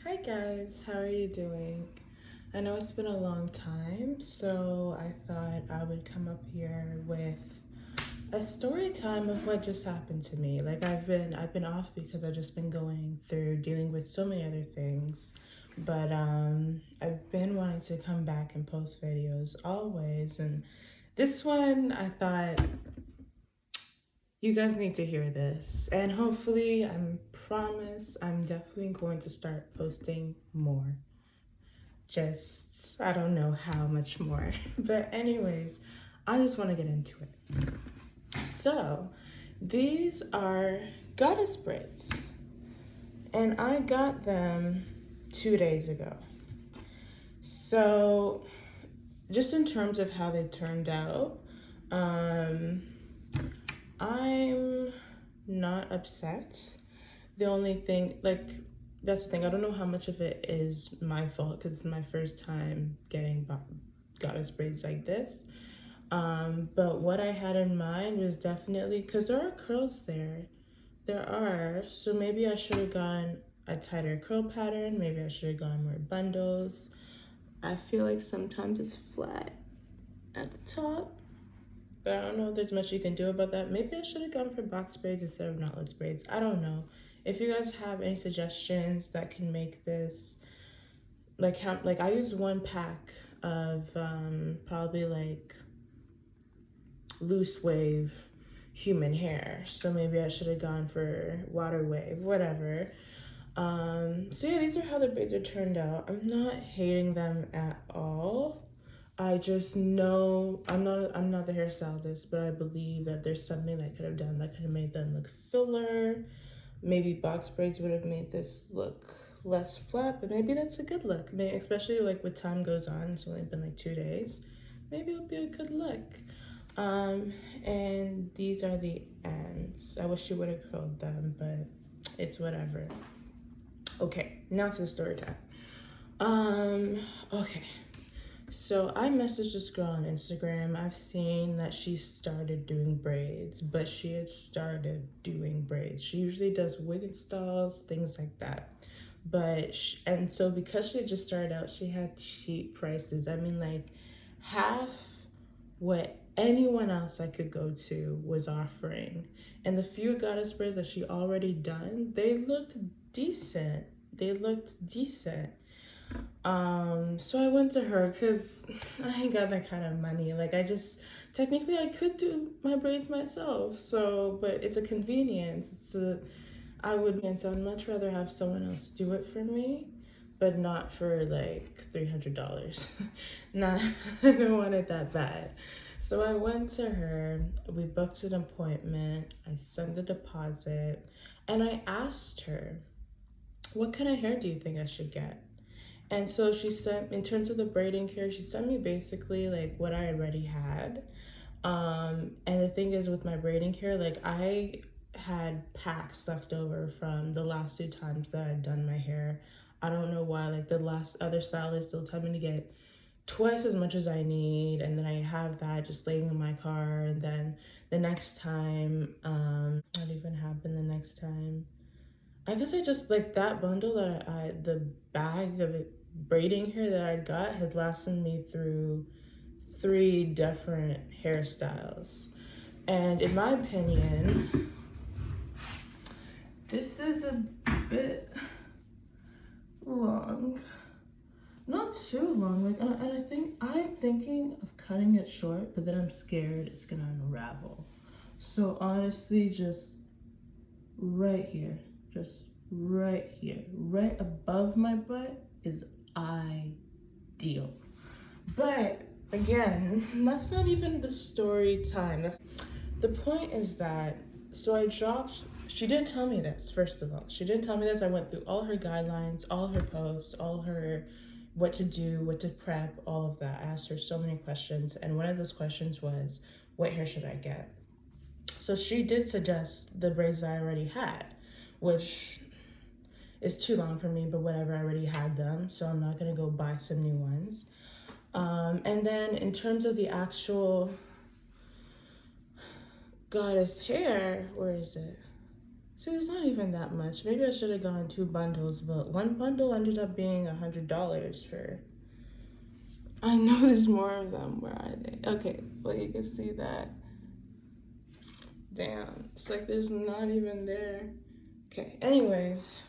Hi guys, how are you doing? I know it's been a long time, so I thought I would come up here with a story time of what just happened to me. Like I've been off because I've just been going through dealing with so many other things. But I've been wanting to come back and post videos always, and this one I thought you guys need to hear this, and hopefully promise I'm definitely going to start posting more. Just I don't know how much more. But anyways, I just want to get into it. So these are goddess braids, and I got them 2 days ago. So just in terms of how they turned out, I'm not upset. The only thing, that's the thing, I don't know how much of it is my fault because it's my first time getting goddess braids like this. But what I had in mind was definitely, because there are curls there. There are, so maybe I should have gone a tighter curl pattern. Maybe I should have gone more bundles. I feel like sometimes it's flat at the top, but I don't know if there's much you can do about that. Maybe I should have gone for box braids instead of knotless braids. I don't know. If you guys have any suggestions that can make this, like I used one pack of probably like loose wave human hair. So maybe I should have gone for water wave, whatever. So yeah, these are how the braids are turned out. I'm not hating them at all. I just know I'm not the hairstylist, but I believe that there's something that could have done that could have made them look fuller. Maybe box braids would have made this look less flat, but maybe that's a good look. Maybe, especially like with time goes on, it's only been like 2 days. Maybe it'll be a good look. And these are the ends. I wish you would have curled them, but it's whatever. Okay, now to the story time. Okay. So I messaged this girl on Instagram. I've seen that she started doing braids, but she had started doing braids. She usually does wig installs, things like that. And so because she just started out, she had cheap prices. I mean, like half what anyone else I could go to was offering. And the few goddess braids that she already done, they looked decent. So I went to her because I ain't got that kind of money. Like technically I could do my braids myself. So, but it's a convenience. So I'd much rather have someone else do it for me, but not for like $300. Not, I don't want it that bad. So I went to her, we booked an appointment, I sent the deposit, and I asked her, what kind of hair do you think I should get? And so she sent, in terms of the braiding care, she sent me basically like what I already had. And the thing is with my braiding care, like I had packs left over from the last 2 times that I'd done my hair. I don't know why, like the last other stylist will tell me to get twice as much as I need, and then I have that just laying in my car, and then the next time, what even happened the next time? I guess I just like that bundle that the bag of it braiding hair that I got had lasted me through 3 different hairstyles. And in my opinion, this is a bit long. Not too long, like, and I'm thinking of cutting it short, but then I'm scared it's gonna unravel. So honestly, just right here, right above my butt is ideal. But again, that's not even the story time. The point is that, so she didn't tell me this, first of all. She didn't tell me this. I went through all her guidelines, all her posts, all her what to do, what to prep, all of that. I asked her so many questions, and one of those questions was, what hair should I get? So she did suggest the braids that I already had, which is too long for me, but whatever, I already had them, so I'm not gonna go buy some new ones. And then in terms of the actual goddess hair, where is it? So it's not even that much. Maybe I should have gone 2 bundles, but one bundle ended up being $100 for. I know there's more of them. Where are they? Okay, well, you can see that. Damn, it's like there's not even there. Okay, anyways,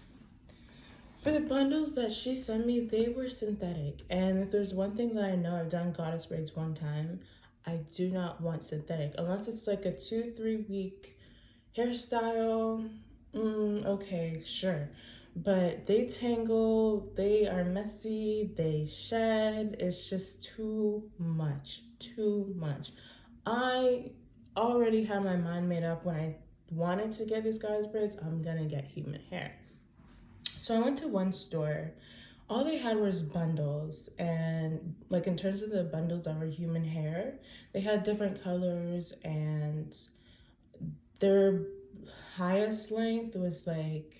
for the bundles that she sent me, they were synthetic. And if there's one thing that I know, I've done goddess braids one time, I do not want synthetic. Unless it's like a 2-3 week hairstyle, okay, sure. But they tangle, they are messy, they shed. It's just too much, too much. I already had my mind made up when I wanted to get these goddess braids, I'm gonna get human hair. So I went to one store. All they had was bundles, and like in terms of the bundles that were human hair, they had different colors, and their highest length was like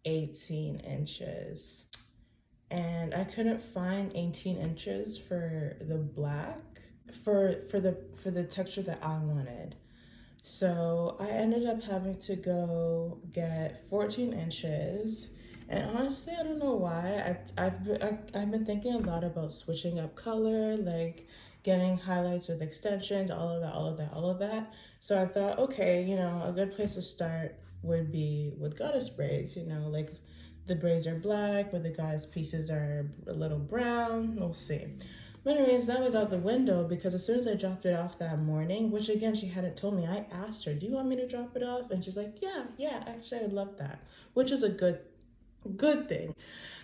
18 inches. And I couldn't find 18 inches for the black for the texture that I wanted. So I ended up having to go get 14 inches. And honestly, I don't know why. I've been thinking a lot about switching up color, like getting highlights with extensions, all of that. So I thought, okay, you know, a good place to start would be with goddess braids, you know, like the braids are black, but the goddess pieces are a little brown. We'll see. But anyways, that was out the window because as soon as I dropped it off that morning, which again, she hadn't told me, I asked her, do you want me to drop it off? And she's like, yeah, actually, I would love that, which is a good thing.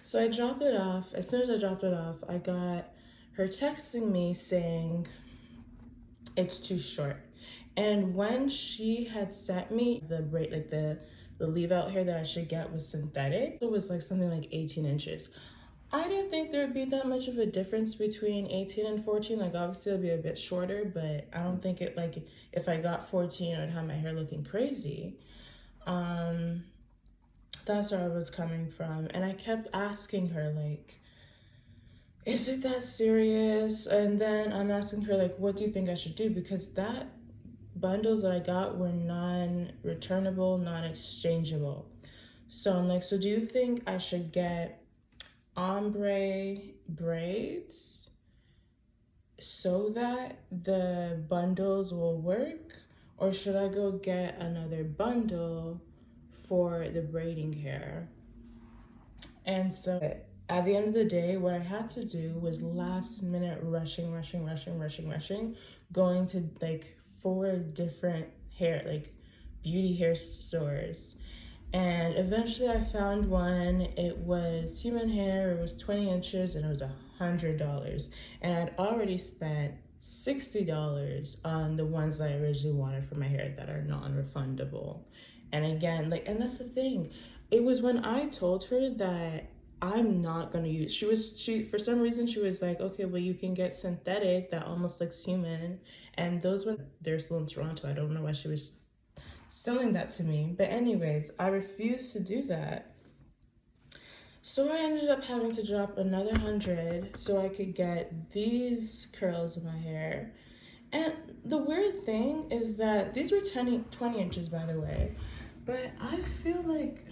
So I dropped it off. As soon as I dropped it off, I got her texting me saying it's too short. And when she had sent me the braid, like the leave out hair that I should get was synthetic, it was like something like 18 inches. I didn't think there would be that much of a difference between 18 and 14. Like obviously it'll be a bit shorter, but I don't think it, like if I got 14, I'd have my hair looking crazy. That's where I was coming from. And I kept asking her like, is it that serious? And then I'm asking her like, what do you think I should do? Because that bundles that I got were non-returnable, non-exchangeable. So I'm like, so do you think I should get ombre braids so that the bundles will work, or should I go get another bundle for the braiding hair? And so at the end of the day, what I had to do was last minute rushing, going to like 4 different hair, like beauty hair stores. And eventually I found one. It was human hair, it was 20 inches, and it was $100. And I'd already spent $60 on the ones that I originally wanted for my hair that are non-refundable. And again, like, and that's the thing. It was when I told her that I'm not gonna use, she for some reason she was like, okay, well you can get synthetic that almost looks human, and those ones, they're still in Toronto. I don't know why she was selling that to me, but anyways, I refused to do that. So I ended up having to drop another 100 so I could get these curls in my hair. And the weird thing is that these were 20 inches, by the way, but I feel like,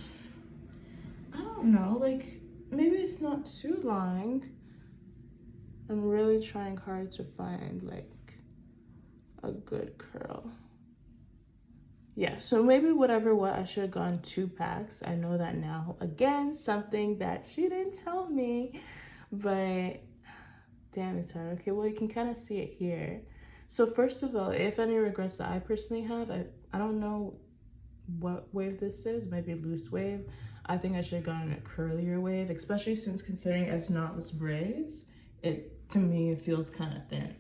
I don't know, like maybe it's not too long. I'm really trying hard to find like a good curl. Yeah, so maybe what I should have gone 2 packs. I know that now. Again, something that she didn't tell me, but damn, it's hard. Okay, well, you can kind of see it here. So first of all, if any regrets that I personally have, I don't know what wave this is, maybe loose wave. I think I should have gone a curlier wave, especially since considering it's knotless braids, to me, it feels kind of thin.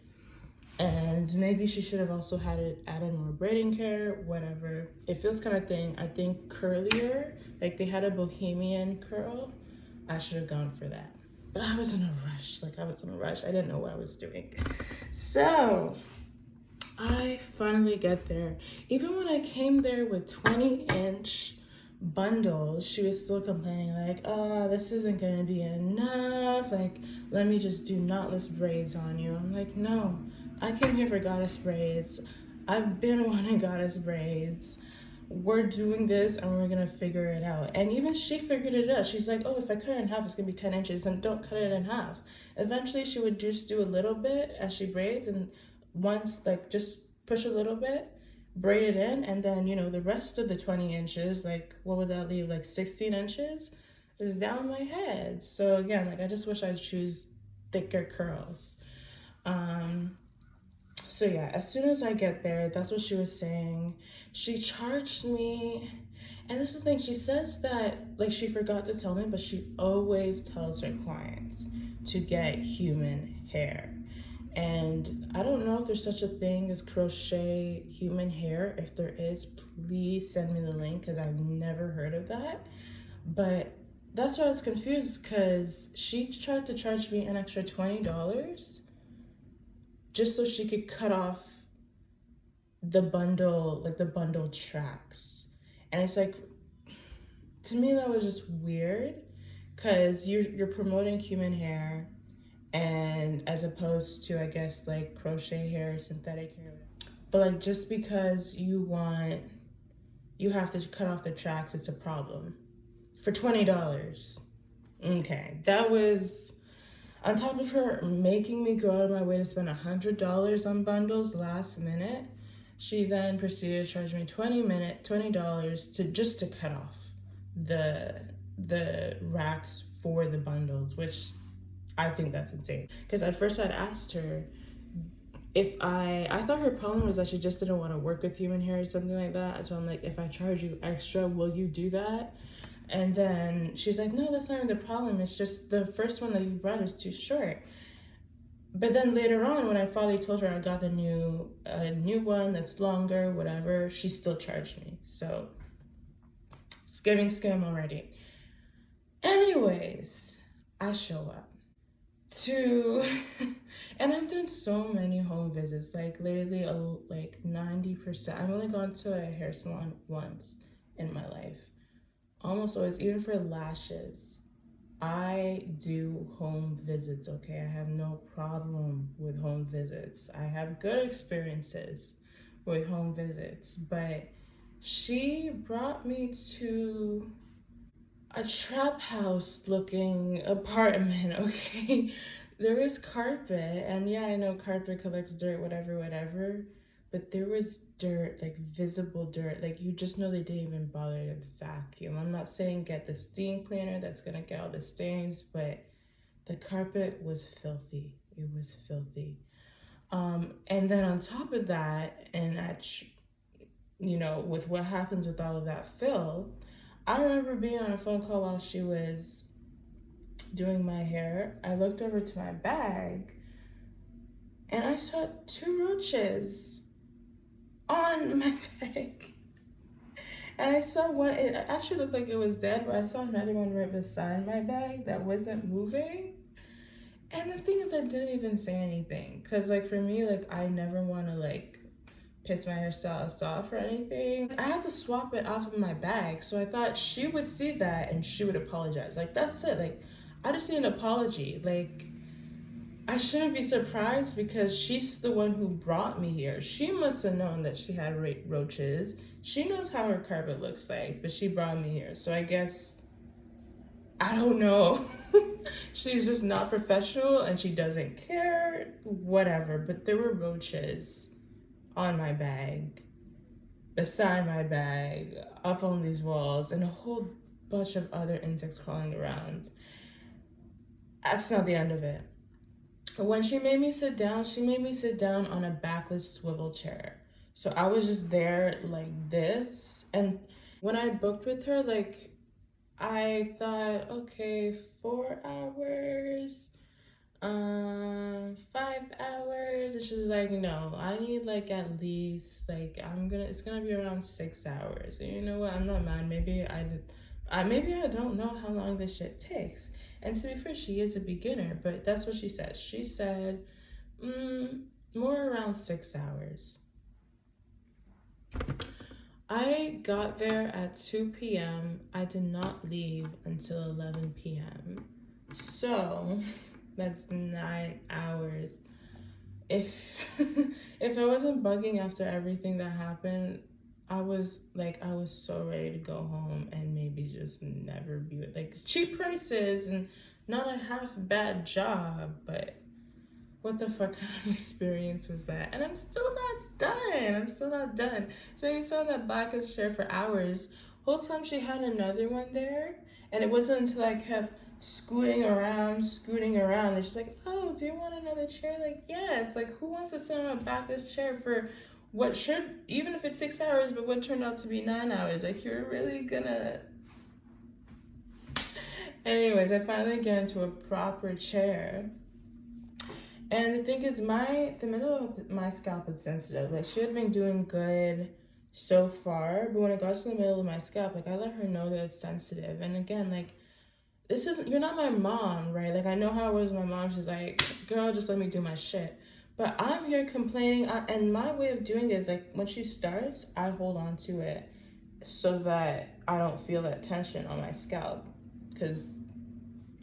And maybe she should have also had it added more braiding hair, whatever. It feels kind of thin. I think curlier, like they had a bohemian curl, I should have gone for that. But I was in a rush, I didn't know what I was doing. So I finally get there. Even when I came there with 20-inch bundles, she was still complaining like, oh, this isn't gonna be enough. Like, let me just do knotless braids on you. I'm like, no. I came here for goddess braids. I've been wanting goddess braids. we're doing this and we're gonna figure it out. And even she figured it out. She's like, oh, if I cut it in half, it's gonna be 10 inches, then don't cut it in half. Eventually she would just do a little bit as she braids, and once, like, just push a little bit, braid it in, and then, you know, the rest of the 20 inches, like, what would that leave, like 16 inches, is down my head. So again, like, I just wish I'd choose thicker curls. So yeah, as soon as I get there, that's what she was saying. She charged me, and this is the thing, she says that, like, she forgot to tell me, but she always tells her clients to get human hair. And I don't know if there's such a thing as crochet human hair. If there is, please send me the link, because I've never heard of that. But that's why I was confused, because she tried to charge me an extra $20 just so she could cut off the bundle, like the bundle tracks. And it's like, to me that was just weird, because you're promoting human hair, and as opposed to, I guess, like crochet hair, synthetic hair. But like, just because you have to cut off the tracks, it's a problem. For $20. Okay, that was on top of her making me go out of my way to spend $100 on bundles last minute. She then proceeded to charge me $20 to cut off the racks for the bundles, which I think that's insane. Because at first I'd asked her if I thought her problem was that she just didn't want to work with human hair or something like that. So I'm like, if I charge you extra, will you do that? And then she's like, no, that's not even the problem. It's just the first one that you brought is too short. But then later on, when I finally told her I got the new one that's longer, whatever, she still charged me. So, scam already. Anyways, I show up to, and I've done so many home visits, like literally like 90%. I've only gone to a hair salon once in my life. Almost always, even for lashes, I do home visits, okay? I have no problem with home visits. I have good experiences with home visits, but she brought me to a trap house looking apartment, okay? There was carpet, and yeah, I know carpet collects dirt, whatever, but there was dirt, like visible dirt, like you just know they didn't even bother to vacuum. I'm not saying get the steam cleaner that's gonna get all the stains, but the carpet was filthy. It was filthy. And then on top of that, and you know, with what happens with all of that filth, I remember being on a phone call while she was doing my hair. I looked over to my bag and I saw 2 roaches on my bag. And I saw one, it actually looked like it was dead, but I saw another one right beside my bag that wasn't moving. And the thing is, I didn't even say anything, because like for me, like I never want to like piss my hairstylist off or anything. I had to swap it off of my bag, so I thought she would see that and she would apologize. Like, that's it. Like, I just need an apology. Like, I shouldn't be surprised, because she's the one who brought me here. She must have known that she had roaches. She knows how her carpet looks like, but she brought me here. So I guess, I don't know. She's just not professional and she doesn't care, whatever. But there were roaches on my bag, beside my bag, up on these walls, and a whole bunch of other insects crawling around. That's not the end of it. When she made me sit down on a backless swivel chair. So I was just there like this. And when I booked with her, like, I thought, okay, 4 hours, 5 hours. And she was like, no, I need like at least, like, it's gonna be around 6 hours. And you know what? I'm not mad. Maybe I don't know how long this shit takes. And to be fair, she is a beginner, but that's what she said. She said, more around 6 hours. I got there at 2 p.m. I did not leave until 11 p.m. So that's 9 hours. If I wasn't bugging after everything that happened, I was so ready to go home and maybe just never be with, like, cheap prices and not a half bad job, but what the fuck kind of experience was that? And I'm still not done. I'm still not done. So we saw that blackish chair for hours. Whole time she had another one there, and it wasn't until I kept scooting around, and she's like, "Oh, do you want another chair?" Like, yes. Like, who wants to sit on the back of this chair for what should, even if it's 6 hours, but what turned out to be 9 hours? Like, you're really gonna. Anyways, I finally get into a proper chair. And the thing is, the middle of my scalp is sensitive. Like, she had been doing good so far, but when it got to the middle of my scalp, like, I let her know that it's sensitive. And again, like, you're not my mom, right? Like, I know how it was with my mom. She's like, girl, just let me do my shit. But I'm here complaining, and my way of doing it is, like, when she starts, I hold on to it so that I don't feel that tension on my scalp. Because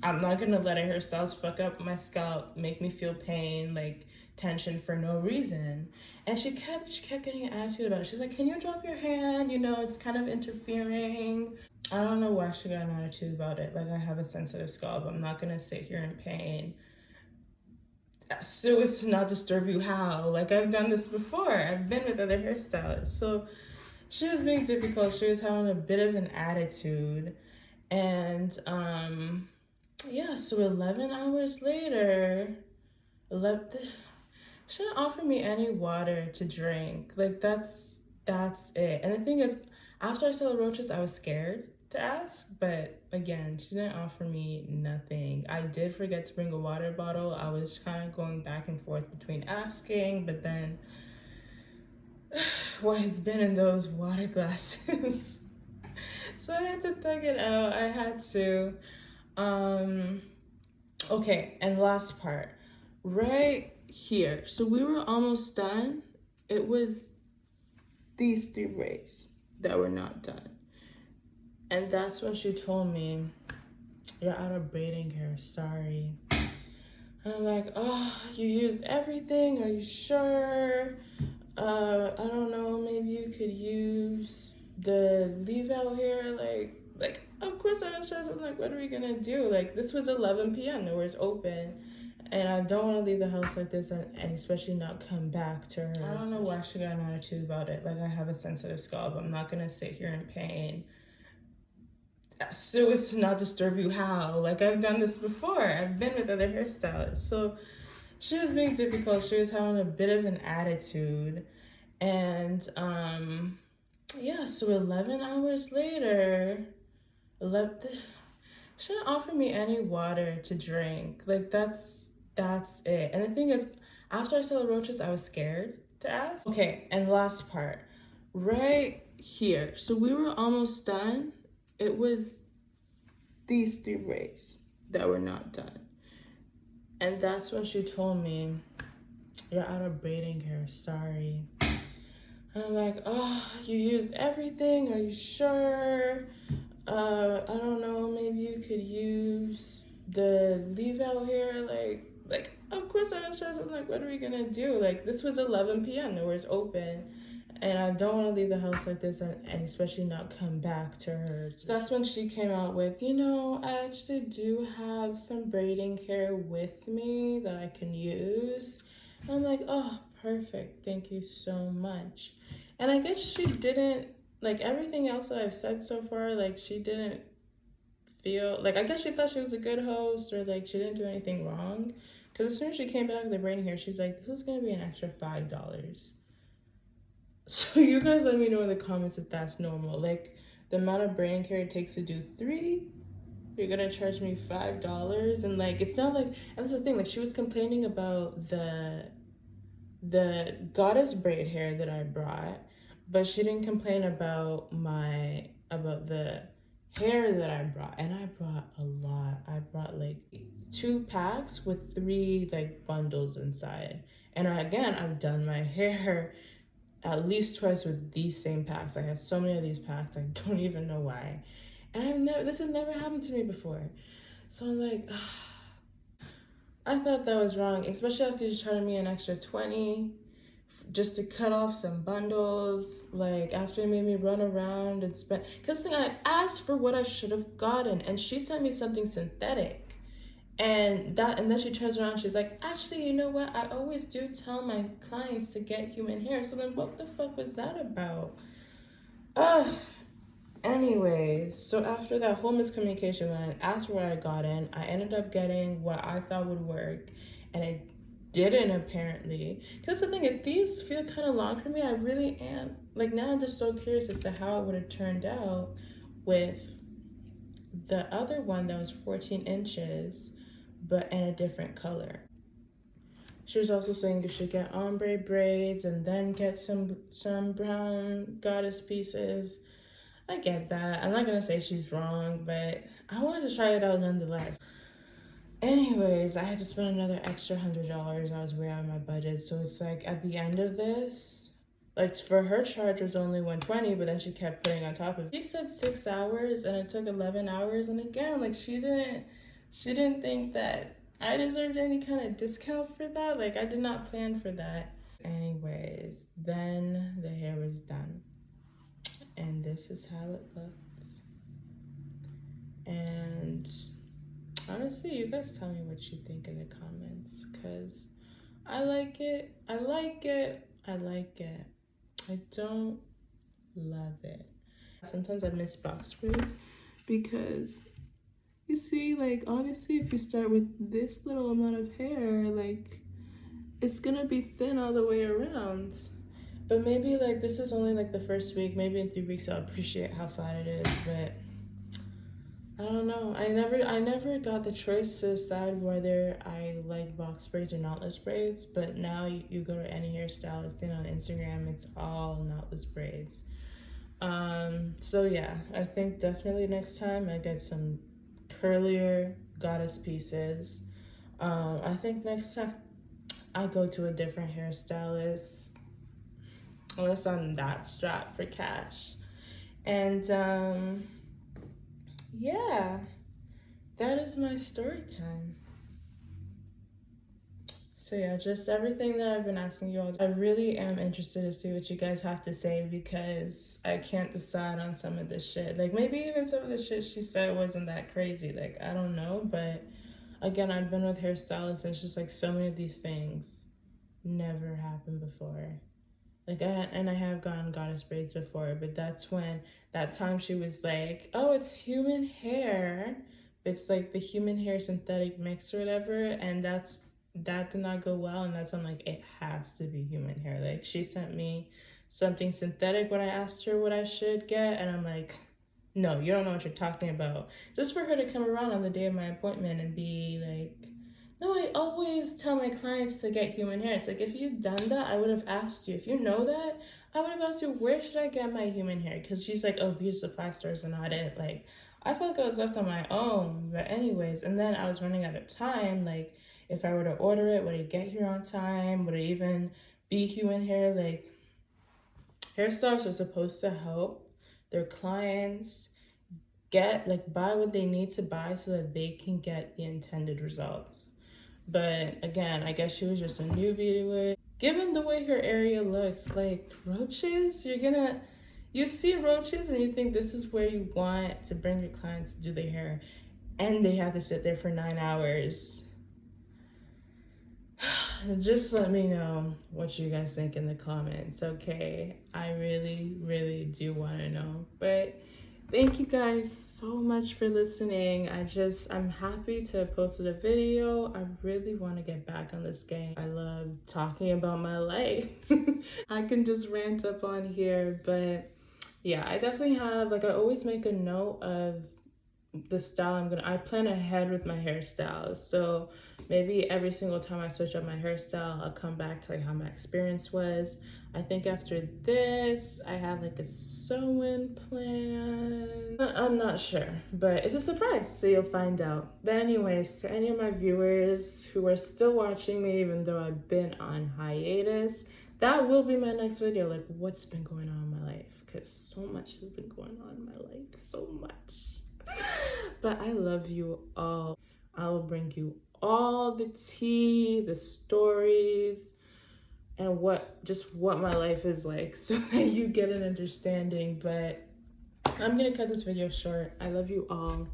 I'm not gonna let a hairstylist fuck up my scalp, make me feel pain, like tension for no reason. And she kept getting an attitude about it. She's like, "Can you drop your hand? You know, it's kind of interfering." I don't know why she got an attitude about it. Like, I have a sensitive scalp. I'm not gonna sit here in pain. So as to not disturb you, how? Like, I've done this before. I've been with other hairstylists. So she was being difficult. She was having a bit of an attitude. And yeah, so 11 hours later, she didn't offer me any water to drink. Like, that's it. And the thing is, after I saw the roaches, I was scared to ask, but again, she didn't offer me nothing. I did forget to bring a water bottle. I was kind of going back and forth between asking, but then what has been in those water glasses? So I had to thug it out. I had to. Okay, and last part, right here. So we were almost done. It was these 3 braids that were not done. And that's when she told me, "You're out of braiding hair, sorry." I'm like, "Oh, you used everything? Are you sure? I don't know, maybe you could use the leave out hair." Like, of course I was stressed. I'm like, what are we gonna do? Like, this was 11 p.m. The was open, and I don't want to leave the house like this, and especially not come back to her. I don't know why she got an attitude about it. Like, I have a sensitive scalp. I'm not gonna sit here in pain. So as to not disturb you, how? Like, I've done this before. I've been with other hairstylists. So she was being difficult. She was having a bit of an attitude. And yeah, so 11 hours later, she didn't offer me any water to drink. Like, that's it. And the thing is, after I saw the roaches, I was scared to ask. Okay, and last part, right here. So we were almost done. It was these 3 braids that were not done. And that's when she told me, "You're out of braiding hair, sorry." I'm like, "Oh, you used everything? Are you sure? I don't know, maybe you could use the leave out hair." Like, of course I was stressed. I'm like, what are we gonna do? Like, this was 11 p.m. The was open, and I don't want to leave the house like this, and especially not come back to her. So that's when she came out with, "I actually do have some braiding hair with me that I can use." And I'm like, "Oh, perfect. Thank you so much." And I guess she didn't, like, everything else that I've said so far, like, she didn't feel, like, I guess she thought she was a good host, or, like, she didn't do anything wrong. Because as soon as she came back with the braiding hair, she's like, "This is going to be an extra $5. So you guys let me know in the comments if that's normal. Like, the amount of braiding hair it takes to do 3, you're gonna charge me $5? And, like, it's not like, and that's the thing, like, she was complaining about the goddess braid hair that I brought, but she didn't complain about the hair that I brought. And I brought a lot. I brought like 2 packs with 3 like bundles inside. And I've done my hair at least twice with these same packs. I have so many of these packs, I don't even know why. And this has never happened to me before. So I'm like, I thought that was wrong, especially after you charged me an extra 20 just to cut off some bundles. Like after it made me run around and spend, because I asked for what I should have gotten, and she sent me something synthetic. And then she turns around, she's like, actually, you know what? I always do tell my clients to get human hair. So then what the fuck was that about? Ugh. Anyways, so after that whole miscommunication, when I asked for what I got in, I ended up getting what I thought would work, and it didn't apparently. Because the thing, if these feel kind of long for me, I really am. Like now I'm just so curious as to how it would have turned out with the other one that was 14 inches, but in a different color. She was also saying you should get ombre braids and then get some brown goddess pieces. I get that. I'm not gonna say she's wrong, but I wanted to try it out nonetheless. Anyways, I had to spend another extra $100. I was way out of my budget, so it's like at the end of this, like for her charge was only $120, but then she kept putting on top of it. She said 6 hours, and it took 11 hours. And again, like she didn't think that I deserved any kind of discount for that. Like I did not plan for that. Anyways, then the hair was done. And this is how it looks. And honestly, you guys tell me what you think in the comments, because I like it. I like it. I like it. I don't love it. Sometimes I miss box braids because you see, like, obviously if you start with this little amount of hair, like, it's gonna be thin all the way around. But maybe like this is only like the first week. Maybe in 3 weeks I'll appreciate how flat it is. But I don't know. I never got the choice to decide whether I like box braids or knotless braids. But now you go to any hairstylist thing on Instagram, it's all knotless braids. So yeah, I think definitely next time I get some curlier goddess pieces. I think next time I go to a different hairstylist, unless I'm that strapped for cash. And yeah, that is my story time. So yeah, just everything that I've been asking you all. I really am interested to see what you guys have to say, because I can't decide on some of this shit. Like maybe even some of the shit she said wasn't that crazy. Like I don't know, but again, I've been with hairstylists, and it's just like so many of these things never happened before. Like I have gotten goddess braids before, but that's when that time she was like, oh, it's human hair. It's like the human hair synthetic mix or whatever, and that did not go well, and that's when I'm like, it has to be human hair. Like she sent me something synthetic when I asked her what I should get, and I'm like, no, you don't know what you're talking about. Just for her to come around on the day of my appointment and be like, no, I always tell my clients to get human hair. It's like, if you'd done that, I would have asked you. If you know that, I would have asked you, where should I get my human hair? Because she's like, oh, beauty supply stores are not it. Like, I felt like I was left on my own. But anyways, and then I was running out of time. Like, if I were to order it, would it get here on time? Would it even be human hair? Like, hairstylists are supposed to help their clients buy what they need to buy so that they can get the intended results. But again, I guess she was just a newbie to it. Given the way her area looked, like roaches, you see roaches and you think this is where you want to bring your clients to do their hair, and they have to sit there for 9 hours. Just let me know what you guys think in the comments, okay? I really, really do want to know. But thank you guys so much for listening. I'm happy to have posted a video. I really want to get back on this game. I love talking about my life. I can just rant up on here, but yeah, I definitely have, like, I always make a note of the style I plan ahead with my hairstyles. So maybe every single time I switch up my hairstyle, I'll come back to like how my experience was. I think after this, I have like a sew-in plan. I'm not sure, but it's a surprise, so you'll find out. But anyways, to any of my viewers who are still watching me, even though I've been on hiatus, that will be my next video, like what's been going on in my life, because so much has been going on in my life, so much. But I love you all. I will bring you all the tea, the stories, and what my life is like, so that you get an understanding. But I'm gonna cut this video short. I love you all.